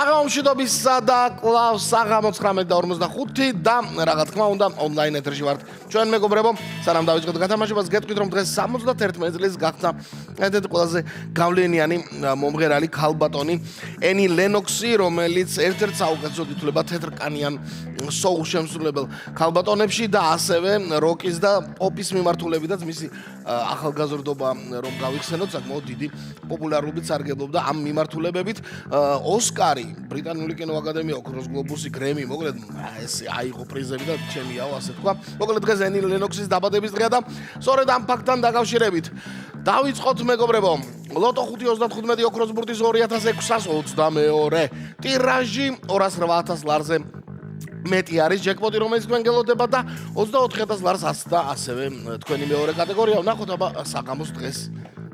საღამომშვიდობისა და კლავ საღამო 19:45 და რა თქმა უნდა ონლაინ ეთერში ვართ ჩვენ მეგობრებო სანამ დავიწყოთ გათამაშებას გეტყვით რომ დღეს 71 წლის გახდა ერთ-ერთი ყველაზე გავლენიანი მომღერალი ქალბატონი ენი ლენოქსი რომელიც ერთ-ერთ საუკეთესოდ ითვლება თეთრკანიან soul შემსრულებელ ქალბატონებში და ასევე როკის და პოპის მიმართულებითაც მისი ახალგაზრდობა რომ გავიხსენოთ საკმაოდ დიდი პოპულარობით სარგებლობდა ამ მიმართულებებით ოსკარი ბრიტანული კინოაკადემია ოქროს გლობუსი გრემი მოკლედ ეს აიღო პრიზები და ჩემიაო ასე თქვა მოკლედ დღეს ენი ლენოქსის დაბადების დღეა და სწორედ ამ ფაქტთან დაკავშირებით დავიწყოთ მეგობრებო ლოტო 535 ოქროს ბურთის 2622 ტირაჟი 208000 ლარზე მეტი არის ჯეკპოტი რომელიც თქვენ გელოდება და 24000 ლარს ასდა ასევე თქვენი მეორე კატეგორია ვნახოთ აბა საღამოს დღეს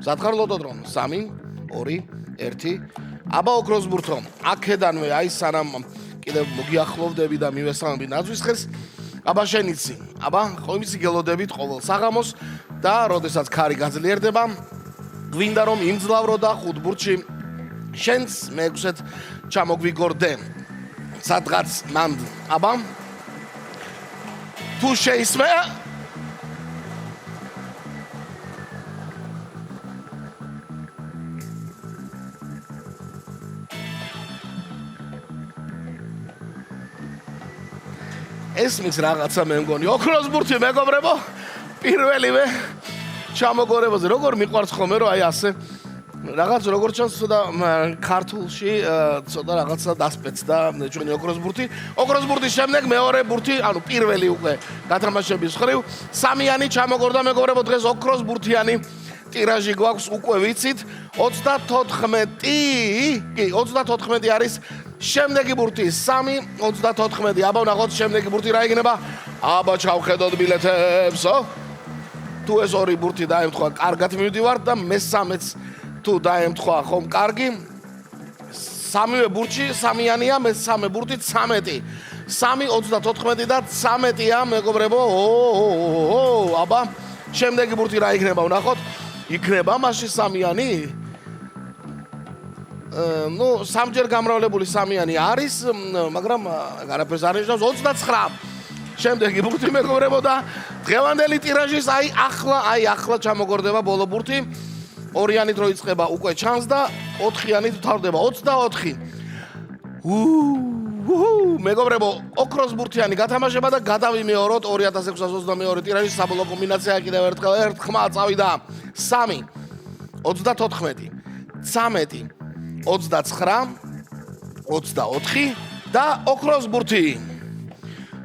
მზად ხარ ლოტო დრო 3 2 1 აბა ოქროს ბურთო აქედანვე აი სანამ კიდევ მოგიახლოვდები და მივესალმები ნაძვის ხელს აბა შენიცი აბა ყოველმისი გელოდებით ყოველ საღამოს და როდესაც ქარი გაძლიერდება გვინდა რომ იმძლავრო და ხუთ ბურთში შენს მეექვსეთ ჩამოგვიგორდე სადღაც მანდ აბა თუ შეისმე ესმის რაღაცა მე მგონი ოქროს ბურთი მეგობრებო პირველივე ჩამოგორებაზე როგორ მიყვარს ხოლმე რომ აი ასე რაღაც როგორ ჩანს ცოტა ქართულში ცოტა რაღაცა დასპეცდა ჩვენი ოქროს ბურთის შემდეგ მეორე ბურთი ანუ პირველი უკვე გათამაშების ხრივ სამიანი ჩამოგორდა მეგობრებო დღეს ოქროს ბურთიანი ტირაჟი გვაქვს უკვე ვიცით 34 არის შემდეგი ბურთი 3 34 აბა ვნახოთ შემდეგი ბურთი რა იქნება აბა ჩავხედოთ ბილეთებსო თუ ეს ორი ბურთი დაემთხვა კარგად მივდივართ და მესამეც თუ დაემთხვა ხომ კარგი სამივე ბურთში სამიანია მესამე ბურთი 13 3 34 და 13-ია მეგობრებო აბა შემდეგი ბურთი რა იქნება ვნახოთ იქნება მაშინ სამიანი ну სამჯერ გამრავლებული სამიანი არის მაგრამ არაფერს არ ნიშნავს 29 შემდეგი ბურთი მეგობრებო და დღევანდელი ტირაჟის აი ახლა ჩამოგორდება ბოლო ბურთი ორიანით რო იწყება უკვე ჩანს და 4-იანით თავდება 24 მეგობრებო ოქროს ბურთიანი გათამაშება და გადავიმეოროთ 2622 ტირაჟის საბოლოო კომბინაცია კიდევ ერთხელ ერთ ხმა წავიდა 3 34 13 29 24 და ოქროს ბურთი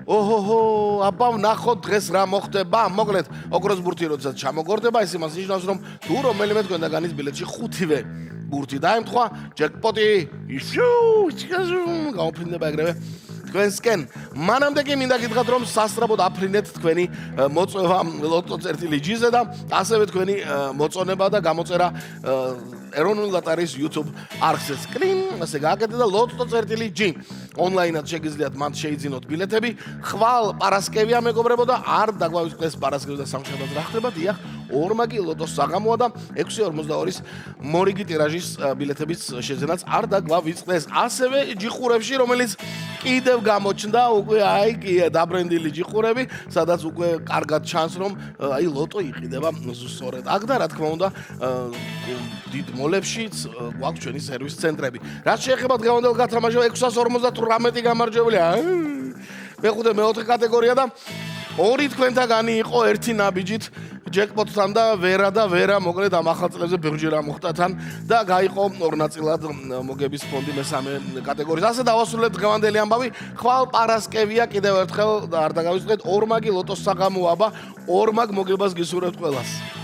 აბა ვნახოთ დღეს რა მოხდება მოკლედ ოქროს ბურთი როდესაც ჩამოგორდება ეს იმას ნიშნავს რომ თუ რომელიმე თქვენ დაგანის ბილეთში ხუთივე ბურთი დაემთხვა ჯეკპოტი გაუფრინდება ეგრევე თქვენსკენ მანამდე კი მინდა გითხრათ რომ სასწრაფოდ აფრინეთ თქვენი მოწვევა ლოტო წერტილი G-ზე და ასევე თქვენი მოწონება და გამოწერა ეროვნული ლოტარიის YouTube არხზე სკრინ ასე გააკეთეთ და ლოტო წერტილი G ონლაინად შეგიძლიათ მან შეიძინოთ ბილეთები ხვალ პარასკევია მეგობრებო და არ დაგვავიწყდეს პარასკევი და სამშაბათს რა ხდება დიახ ორმაგი ლოტოს საღამოა და 6:42-ის მორიგი ტირაჟის ბილეთების შეძენაც არ დაგვავიწყდეს ასევე ჯიხურებში რომელიც კიდევ გამოჩნდა უკვე აი კი დაბრენდილი ჯიხურები სადაც უკვე კარგად ჩანს რომ აი ლოტო იყიდება სწორედ აქ და რა თქმა უნდა დიდ მოლებშიც გვაქვს ჩვენი სერვის ცენტრები რაც შეეხება დღევანდელ გათამაშებას 658 გამარჯვებულია მეხუთე მეოთხე კატეგორია და ორი თქვენთაგანი იყო ერთი ნაბიჯით ჯეკპოტთან და ვერა მოკლედ ამ ახალ წლებზე ბევრჯერ მოხდა თან და გაიყო ორ ნაწილად მოგების ფონდი მესამე კატეგორიის ასე დავასრულებთ დღევანდელი ამბავი ხვალ პარასკევია კიდევ ერთხელ და არ დაგავიწყდეთ ორმაგი ლოტოს საღამოა აბა ორმაგ მოგებას გისურვებთ ყველას